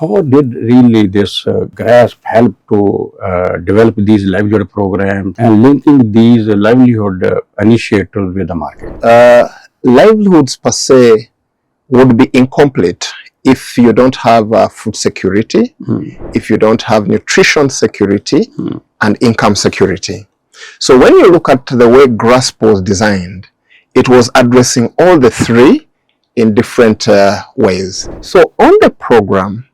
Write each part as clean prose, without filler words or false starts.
how did really this GRASP help to develop these livelihood programs and linking these livelihood initiatives with the market? Livelihoods per se would be incomplete if you don't have food security, if you don't have nutrition security, and income security. So when you look at the way GRASP was designed, it was addressing all the three in different ways. So on the program,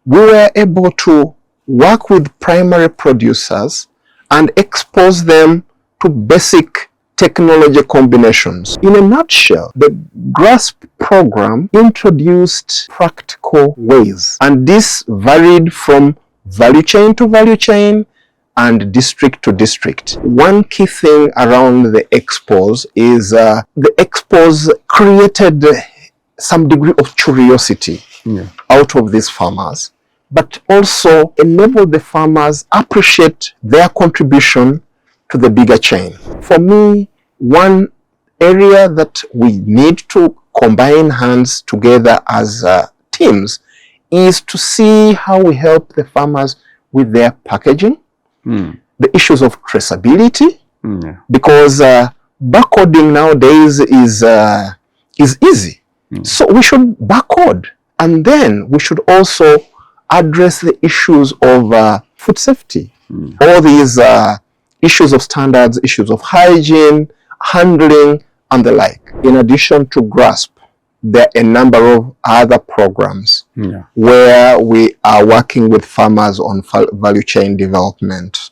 we were able to work with primary producers and expose them to basic technology combinations. In a nutshell, the GRASP program introduced practical ways, and this varied from value chain to value chain and district to district. One key thing around the expos is the expos created some degree of curiosity out of these farmers, but also enabled the farmers appreciate their contribution to the bigger chain. For me, one area that we need to combine hands together as teams is to see how we help the farmers with their packaging, the issues of traceability, because barcoding nowadays is easy. So we should barcode, and then we should also address the issues of food safety. All these issues of standards, issues of hygiene, handling, and the like. In addition to GRASP, there are a number of other programs where we are working with farmers on value chain development.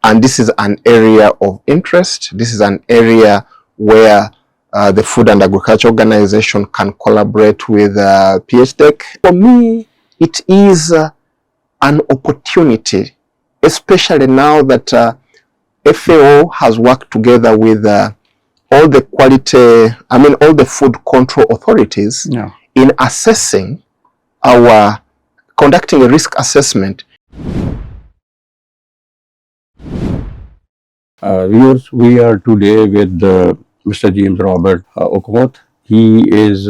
And this is an area of interest. This is an area where the Food and Agriculture Organization can collaborate with PHDEC. For me, it is an opportunity, especially now that FAO has worked together with all the all the food control authorities in assessing conducting a risk assessment. Viewers, we are today with Mr. James Robert Okomoth. He is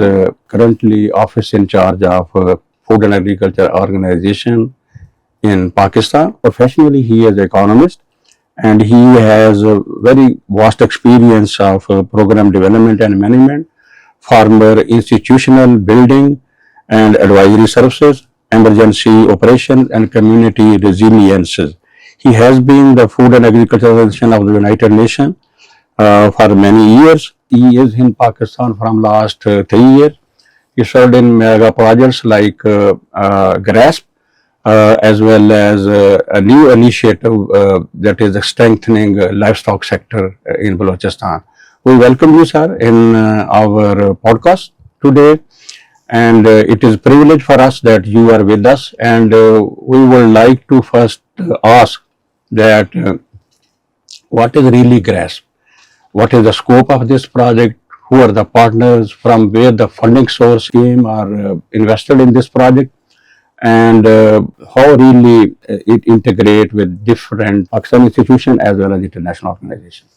currently office in charge of Food and Agriculture Organization in Pakistan. Professionally, he is an economist, and he has a very vast experience of program development and management, former institutional building and advisory services, emergency operations, and community resilience. He has been the Food and Agriculture Organization of the United Nations for many years. He is in Pakistan from last 3 years. He served in mega projects like GRASP, as well as a new initiative that is strengthening livestock sector in Balochistan. We welcome you, sir, in our podcast today, and it is a privilege for us that you are with us, and we would like to first ask that what is really GRASP? What is the scope of this project? Who are the partners? From where the funding source came or invested in this project? And how really it integrate with different Pakistan institutions as well as international organizations.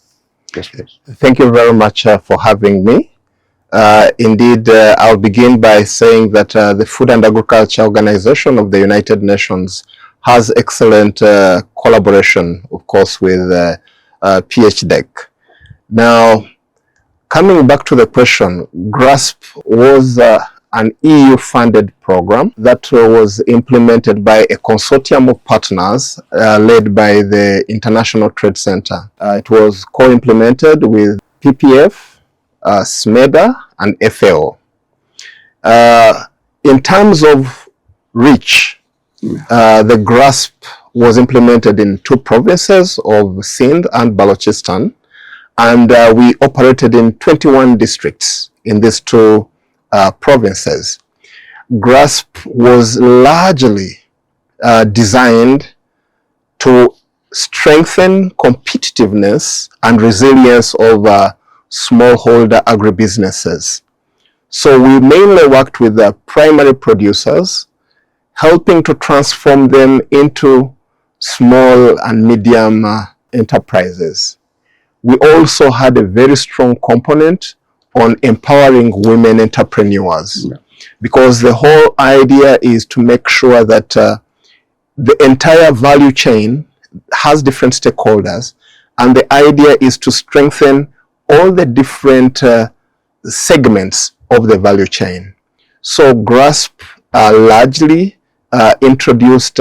Yes, please. Thank you very much for having me. Indeed, I'll begin by saying that the Food and Agriculture Organization of the United Nations has excellent collaboration, of course, with PHDEC. Now, coming back to the question, GRASP was an EU-funded program that was implemented by a consortium of partners led by the International Trade Center. It was co-implemented with PPF, SMEDA, and FAO. In terms of reach, the GRASP was implemented in 2 provinces of Sindh and Balochistan, and we operated in 21 districts in these 2 provinces. GRASP was largely designed to strengthen competitiveness and resilience of smallholder agribusinesses. So we mainly worked with the primary producers, helping to transform them into small and medium enterprises. We also had a very strong component on empowering women entrepreneurs. because the whole idea is to make sure that the entire value chain has different stakeholders, and the idea is to strengthen all the different segments of the value chain. So GRASP largely introduced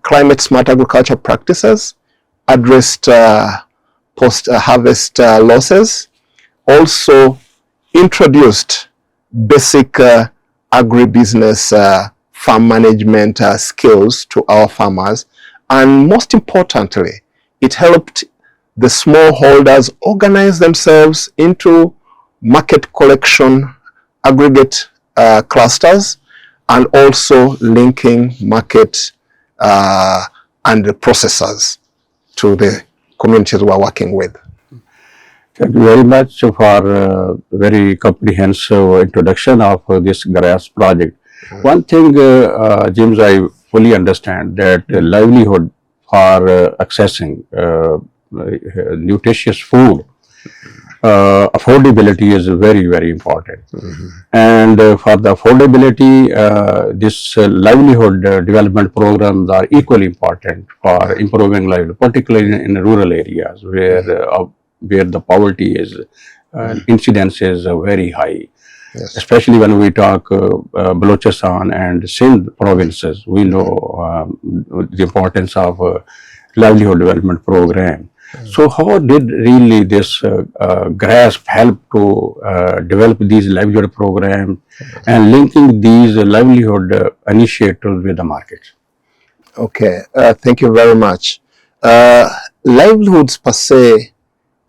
climate smart agriculture practices, addressed post-harvest losses, also introduced basic agribusiness farm management skills to our farmers, and most importantly, it helped the smallholders organize themselves into market collection aggregate clusters, and also linking market and the processors to the communities we're working with. Thank you very much for a very comprehensive introduction of this GRASP project. One thing, James, I fully understand that livelihood for accessing nutritious food, affordability is very, very important. And for the affordability, this livelihood development programs are equally important for improving livelihood, particularly in rural areas where the poverty is incidence is very high. Yes. Especially when we talk Balochistan and Sindh provinces, we know the importance of livelihood development program. So how did really this GRASP help to develop these livelihood programs and linking these livelihood initiatives with the markets? Okay, thank you very much. Livelihoods per se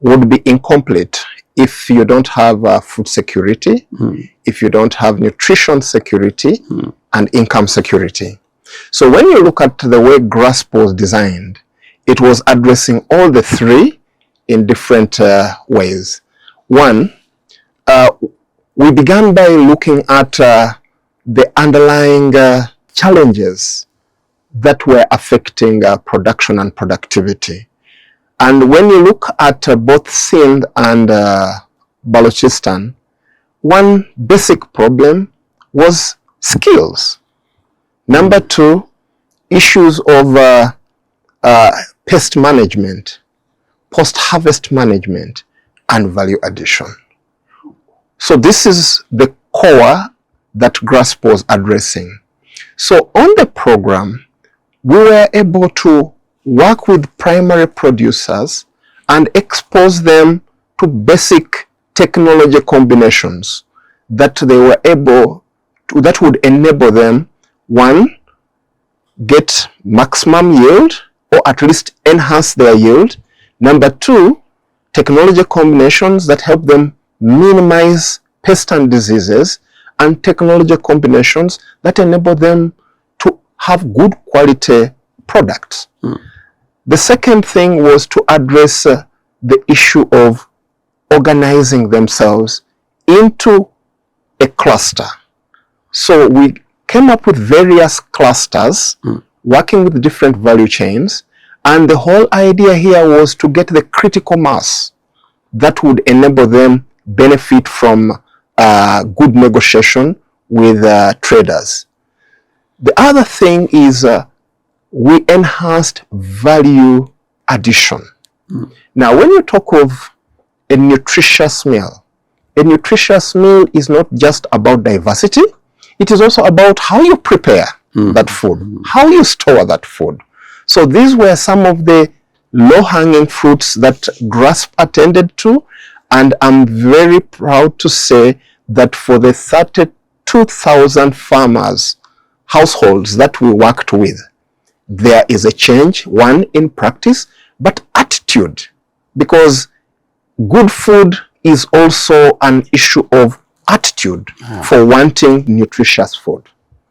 would be incomplete if you don't have food security, if you don't have nutrition security, and income security. So when you look at the way GRASP was designed, it was addressing all the three in different ways. One, we began by looking at the underlying challenges that were affecting production and productivity. And when you look at both Sindh and Balochistan, one basic problem was skills. Number two, issues of pest management, post-harvest management, and value addition. So this is the core that GRASP was addressing. So on the program, we were able to work with primary producers and expose them to basic technology combinations that they were able to, that would enable them, one, get maximum yield or at least enhance their yield. Number two, technology combinations that help them minimize pests and diseases, and technology combinations that enable them to have good quality products. The second thing was to address the issue of organizing themselves into a cluster. So we came up with various clusters, working with different value chains, and the whole idea here was to get the critical mass that would enable them benefit from good negotiation with traders. The other thing is we enhanced value addition. Now, when you talk of a nutritious meal is not just about diversity, it is also about how you prepare that food, how you store that food. So these were some of the low-hanging fruits that GRASP attended to, and I'm very proud to say that for the 32,000 farmers, households that we worked with, there is a change, one in practice, but attitude, because good food is also an issue of attitude for wanting nutritious food.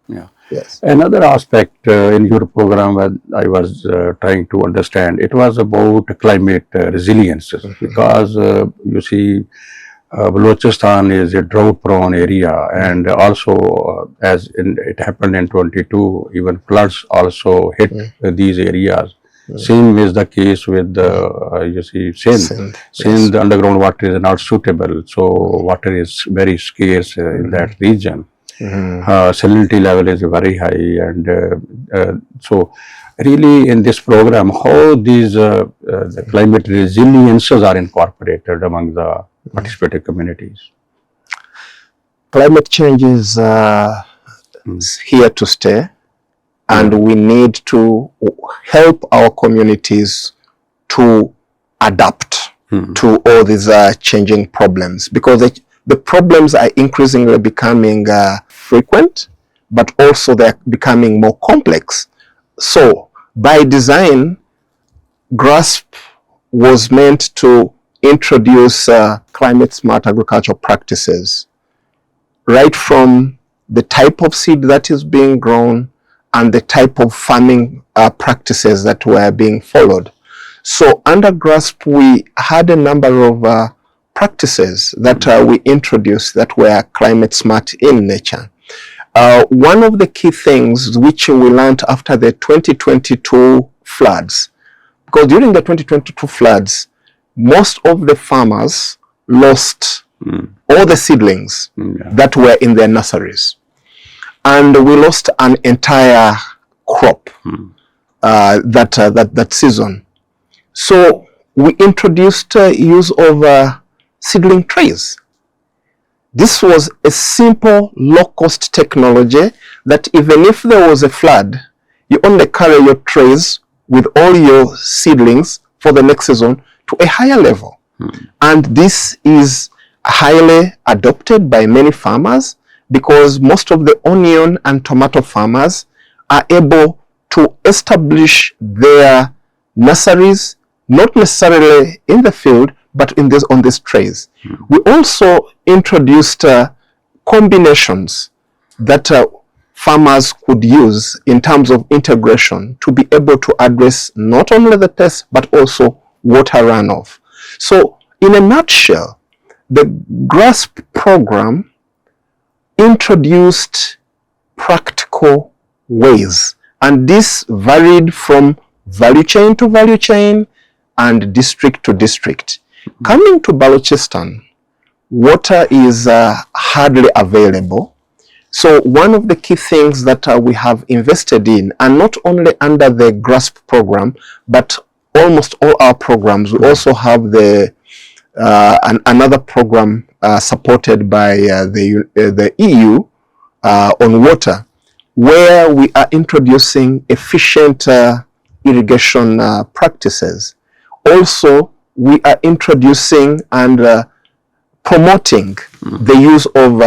Yeah. Yes. Another aspect in your program that I was trying to understand, it was about climate resilience, because you see Balochistan is a drought-prone area, and also as it happened in 22, even floods also hit these areas. Same is the case with you see Sindh. Sindh, the underground water is not suitable, so water is very scarce in that region. Salinity level is very high, and so really in this program, how these the climate resiliences are incorporated among the participating communities. Climate change is here to stay, and we need to help our communities to adapt to all these changing problems, because the problems are increasingly becoming frequent, but also they're becoming more complex. So by design, GRASP was meant to introduce climate smart agricultural practices, right from the type of seed that is being grown and the type of farming practices that were being followed. So under GRASP, we had a number of practices that we introduced that were climate smart in nature. One of the key things which we learned after the 2022 floods, because during the 2022 floods, most of the farmers lost all the seedlings that were in their nurseries. And we lost an entire crop that season. So we introduced use of seedling trays. This was a simple, low-cost technology that even if there was a flood, you only carry your trays with all your seedlings for the next season to a higher level. And this is highly adopted by many farmers, because most of the onion and tomato farmers are able to establish their nurseries, not necessarily in the field, but on these trays. We also introduced combinations that farmers could use in terms of integration to be able to address not only the pest, but also water runoff. So in a nutshell, the GRASP program introduced practical ways, and this varied from value chain to value chain and district to district. Coming to Balochistan, water is hardly available. So one of the key things that we have invested in, and not only under the GRASP program, but almost all our programs, we also have the another program supported by the EU on water, where we are introducing efficient irrigation practices. Also, we are introducing and promoting the use of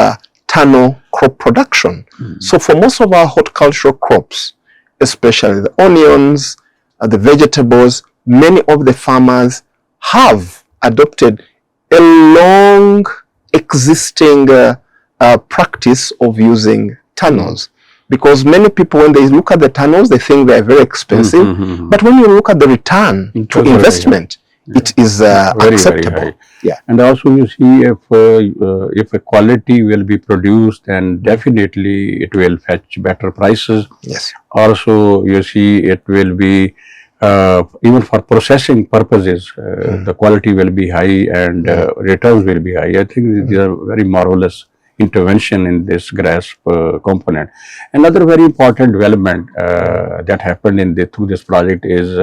tunnel crop production. So for most of our horticultural crops, especially the onions, the vegetables, many of the farmers have adopted a long existing practice of using tunnels. Because many people, when they look at the tunnels, they think they're very expensive. But when you look at the return to investment, it is acceptable. Very high. Yeah. And also you see, if a quality will be produced, then definitely it will fetch better prices. Yes. Also, you see, it will be even for processing purposes, the quality will be high and returns will be high. I think these are very marvelous intervention in this GRASP component. Another very important development that happened through this project is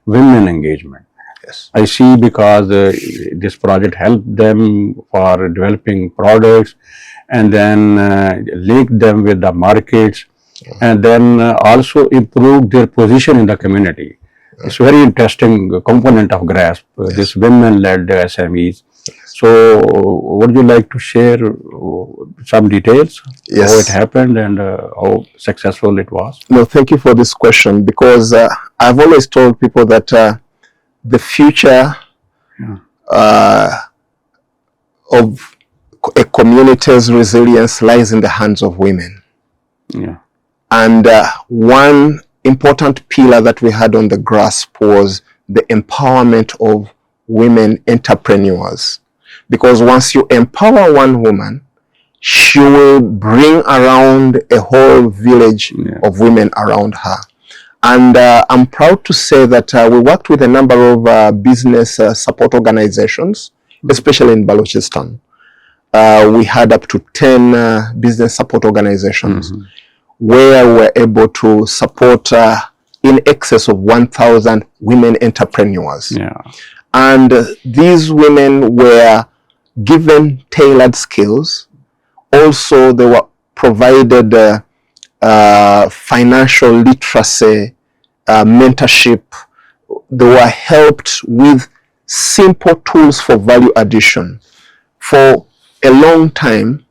women engagement. Yes. I see, because this project helped them for developing products and then link them with the markets, and then also improve their position in the community. It's a very interesting component of GRASP, this women-led SMEs. So would you like to share some details, Yes. how it happened and how successful it was? No, thank you for this question, because I've always told people that the future of a community's resilience lies in the hands of women. Yeah. And one important pillar that we had on the GRASP was the empowerment of women entrepreneurs. Because once you empower one woman, she will bring around a whole village of women around her. And I'm proud to say that we worked with a number of business support organizations, especially in Balochistan. we had up to 10 business support organizations where we're able to support in excess of 1,000 women entrepreneurs. Yeah. And these women were given tailored skills. Also, they were provided financial literacy, mentorship. They were helped with simple tools for value addition. For a long time,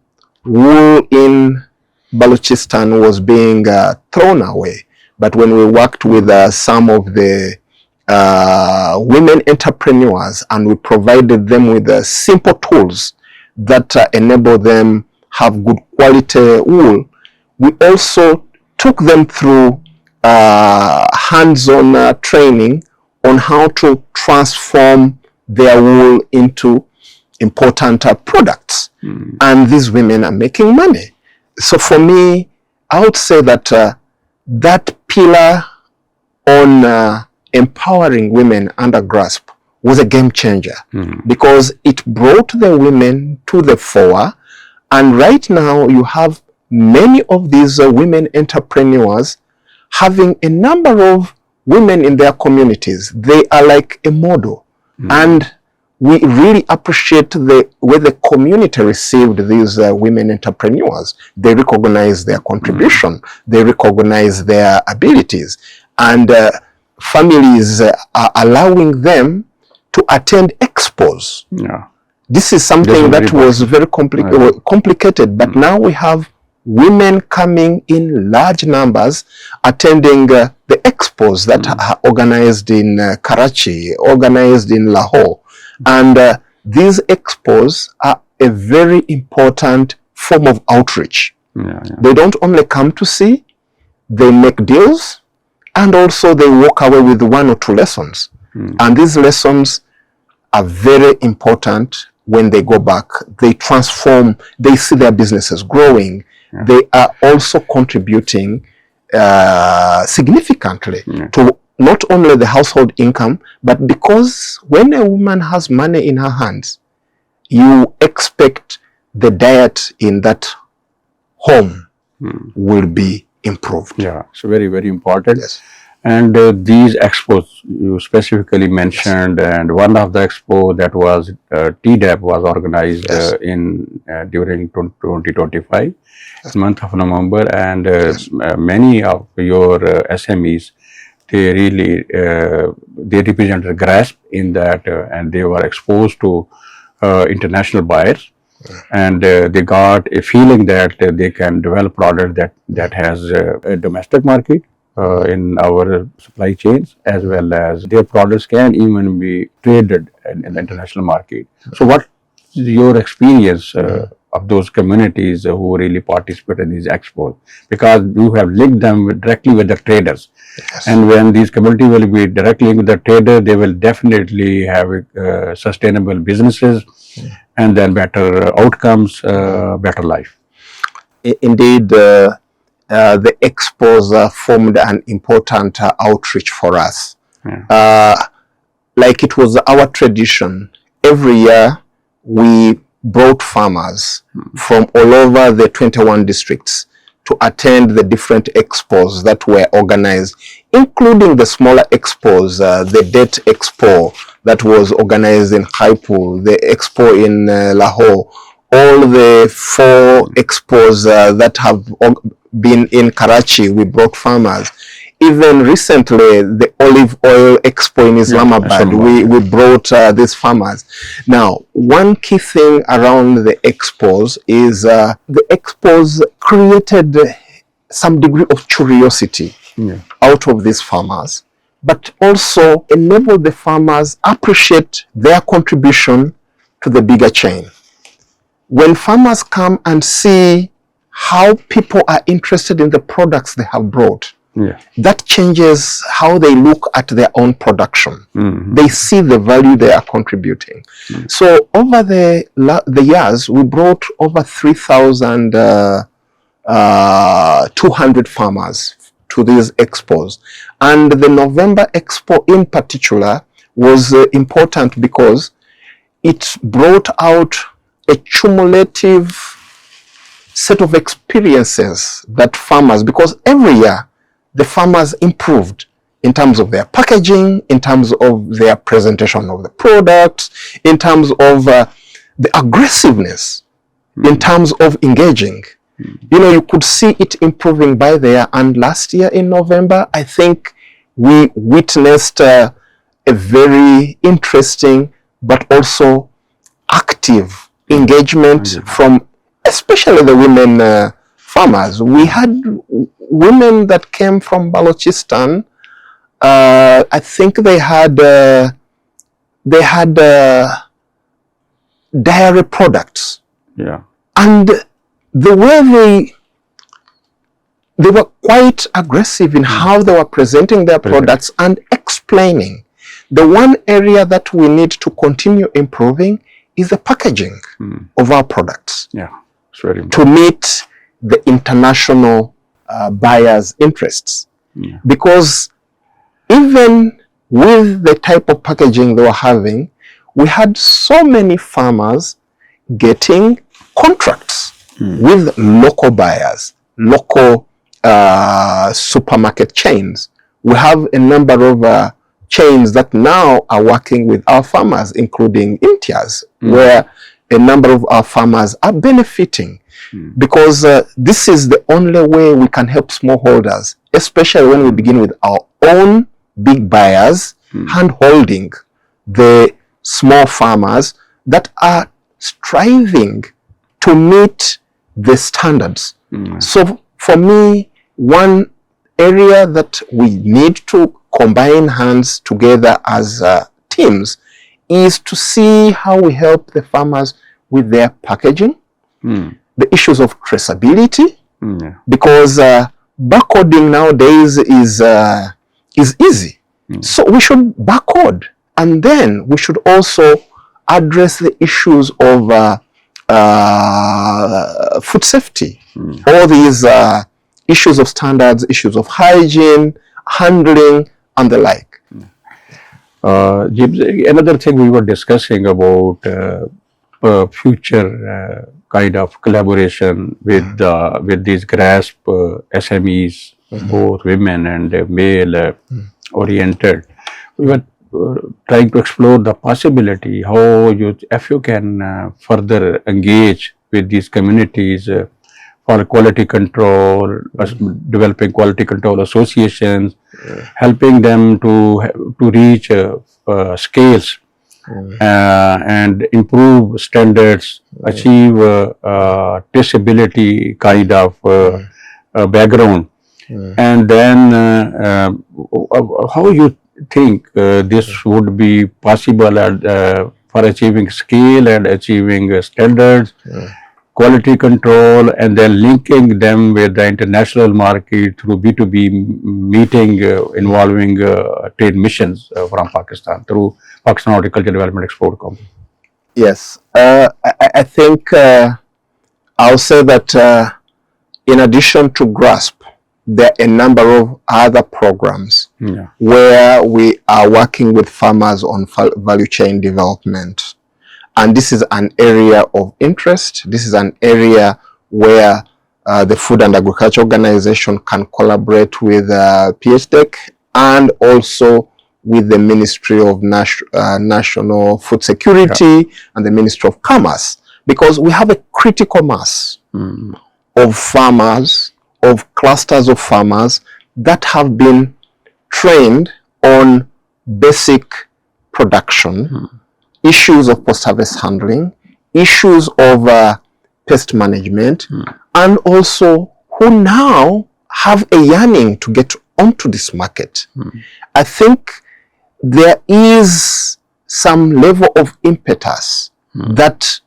wool in Balochistan was being thrown away. But when we worked with some of the women entrepreneurs and we provided them with simple tools that enable them have good quality wool, we also took them through hands-on training on how to transform their wool into important products. And these women are making money. So for me, I would say that that pillar on empowering women under GRASP was a game changer because it brought the women to the fore. And right now you have many of these women entrepreneurs having a number of women in their communities. They are like a model. And we really appreciate the way the community received these women entrepreneurs. They recognize their contribution. They recognize their abilities. And families are allowing them to attend expos. Yeah. This is something that was very complicated, but now we have women coming in large numbers attending the expos that are organized in Karachi, organized in Lahore. And these expos are a very important form of outreach. They don't only come to see, they make deals, and also they walk away with 1 or 2 lessons. And these lessons are very important. When they go back, they transform, they see their businesses growing. They are also contributing significantly to not only the household income, but because when a woman has money in her hands, you expect the diet in that home will be improved. Yeah, so very, very important. Yes. And these expos you specifically mentioned, and one of the expo that was PHDEC was organized during 2025, month of November, and many of your SMEs, they really they represented GRASP in that, and they were exposed to international buyers. And they got a feeling that they can develop product that has a domestic market in our supply chains, as well as their products can even be traded in the international market. So what is your experience of those communities who really participate in these expos? Because you have linked them directly with the traders. And when these communities will be directly linked with the trader, they will definitely have sustainable businesses and then better outcomes, better life. Indeed, the expos formed an important outreach for us. Like it was our tradition, every year we brought farmers from all over the 21 districts to attend the different expos that were organized, including the smaller expos, the Date Expo that was organized in Jaipur, the expo in Lahore, all the 4 expos that have been in Karachi. We brought farmers. Even recently, the olive oil expo in Islamabad, we brought these farmers. Now, one key thing around the expos is the expos created some degree of curiosity out of these farmers, but also enabled the farmers appreciate their contribution to the bigger chain. When farmers come and see how people are interested in the products they have brought, that changes how they look at their own production. They see the value they are contributing. So over the years, we brought over 3,200 farmers to these expos. And the November Expo in particular was important because it brought out a cumulative set of experiences that farmers, because every year the farmers improved in terms of their packaging, in terms of their presentation of the products, in terms of the aggressiveness, in terms of engaging. You know, you could see it improving by there. And last year in November, I think we witnessed a very interesting but also active engagement from especially the women farmers. We had women that came from Balochistan. I think they had dairy products. Yeah. And the way they were quite aggressive in how they were presenting their products and explaining. The one area that we need to continue improving is the packaging of our products. Yeah, it's very important. To meet the international buyers' interests. Yeah. Because even with the type of packaging they were having, we had so many farmers getting contracts with local buyers, local supermarket chains. We have a number of chains that now are working with our farmers, including Imtiaz, where a number of our farmers are benefiting because this is the only way we can help smallholders, especially when we begin with our own big buyers, hand-holding the small farmers that are striving to meet the standards. So for me, one area that we need to combine hands together as teams is to see how we help the farmers with their packaging, the issues of traceability, because barcoding nowadays is easy. So we should barcode, and then we should also address the issues of food safety, all these issues of standards, issues of hygiene, handling, and the like. James, another thing we were discussing about future kind of collaboration with these GRASP SMEs, both women and male oriented. We were trying to explore the possibility how if you can further engage with these communities for quality control, developing quality control associations, helping them to reach scales and improve standards, achieve traceability kind of background. And then how you think this would be possible for achieving scale and achieving standards, quality control, and then linking them with the international market through B2B meeting involving trade missions from Pakistan through Pakistan Horticulture Development Export Company? Yes, I think I'll say that in addition to GRASP, there are a number of other programs where we are working with farmers on value chain development. And this is an area of interest. This is an area where the Food and Agriculture Organization can collaborate with PHDEC and also with the Ministry of National Food Security and the Ministry of Commerce, because we have a critical mass of farmers, of clusters of farmers that have been trained on basic production, issues of post-harvest handling, issues of pest management, and also who now have a yearning to get onto this market. I think there is some level of impetus that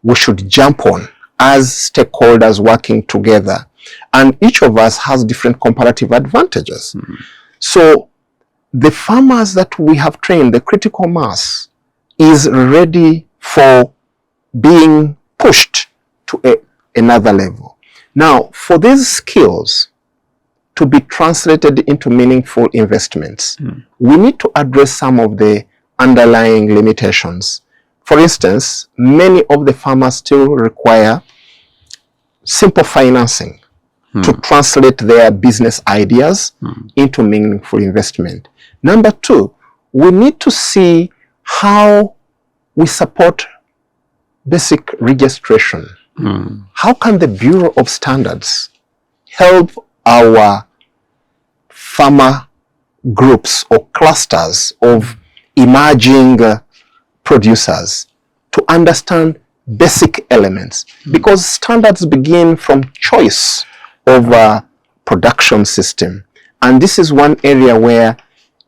we should jump on as stakeholders working together. And each of us has different comparative advantages. So the farmers that we have trained, the critical mass, is ready for being pushed to another level. Now, for these skills to be translated into meaningful investments, we need to address some of the underlying limitations, For instance, many of the farmers still require simple financing to translate their business ideas into meaningful investment. Number two, we need to see how we support basic registration. How can the Bureau of Standards help our farmer groups or clusters of emerging producers to understand basic elements? Because standards begin from choice of production system. And this is one area where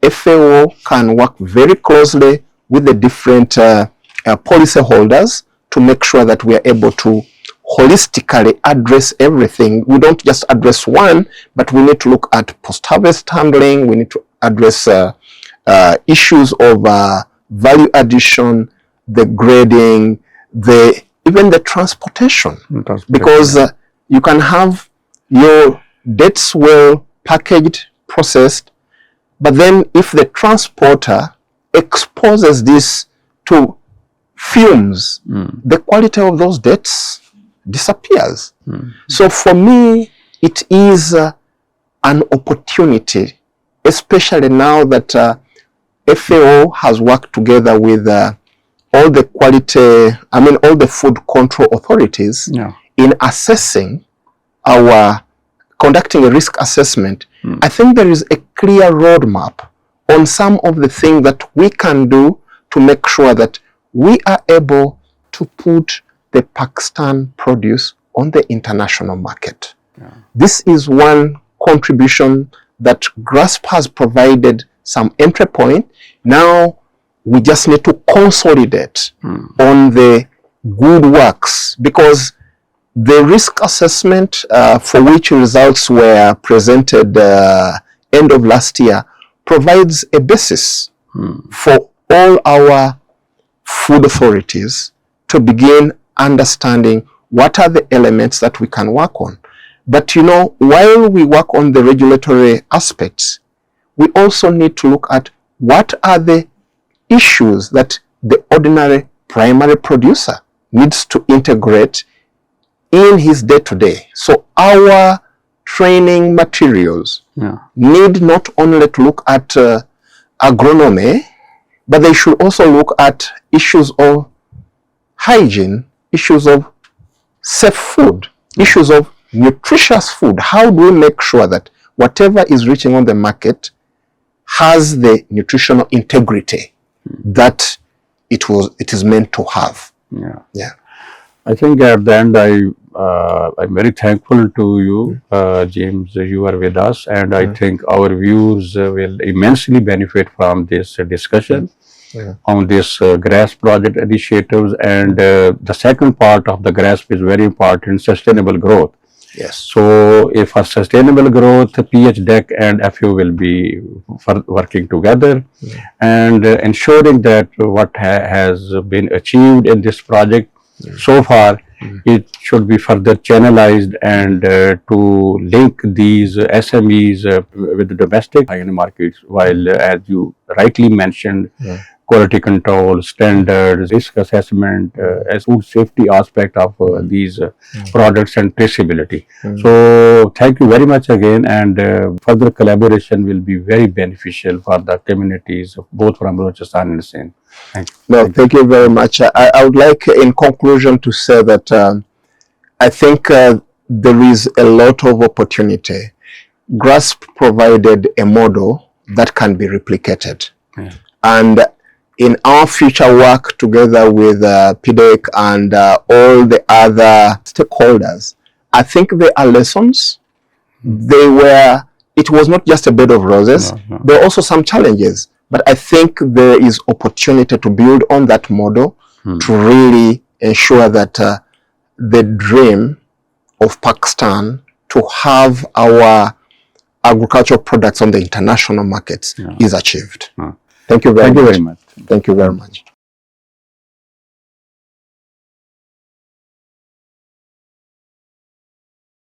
FAO can work very closely with the different policy holders to make sure that we are able to holistically address everything. We don't just address one, but we need to look at post-harvest handling. We need to address issues of value addition, the grading, even the transportation. Because you can have your dates well packaged, processed, but then if the transporter exposes this to fumes, the quality of those dates disappears. So for me, it is an opportunity, especially now that FAO has worked together with all the all the food control authorities in assessing conducting a risk assessment. I think there is a clear roadmap on some of the things that we can do to make sure that we are able to put the Pakistan produce on the international market. This is one contribution that GRASP has provided some entry point. Now we just need to consolidate on the good works, because the risk assessment for which results were presented end of last year provides a basis for all our food authorities to begin understanding what are the elements that we can work on. But while we work on the regulatory aspects, we also need to look at what are the issues that the ordinary primary producer needs to integrate in his day-to-day. So our training materials need not only to look at agronomy, but they should also look at issues of hygiene, issues of safe food, issues of nutritious food. How do we make sure that whatever is reaching on the market has the nutritional integrity that it is meant to have? I think at the end, I'm very thankful to you, James. You are with us, and I think our viewers will immensely benefit from this discussion on this GRASP project initiatives. And the second part of the GRASP is very important: sustainable growth. Yes. So, if for sustainable growth, PHDEC and FAO will be working together and ensuring that what has been achieved in this project so far, it should be further channelized and to link these SMEs with the domestic markets, while as you rightly mentioned, quality control, standards, risk assessment, as food safety aspect of these products and traceability. So thank you very much again, and further collaboration will be very beneficial for the communities both from Balochistan and Sindh. Thank you. No, thank you very much. I would like in conclusion to say that I think there is a lot of opportunity. GRASP provided a model that can be replicated. And in our future work together with PHDEC and all the other stakeholders, I think there are lessons. It was not just a bed of roses. There are also some challenges. But I think there is opportunity to build on that model to really ensure that the dream of Pakistan to have our agricultural products on the international markets is achieved. Thank you very much. Thank you very much. Thank you very much.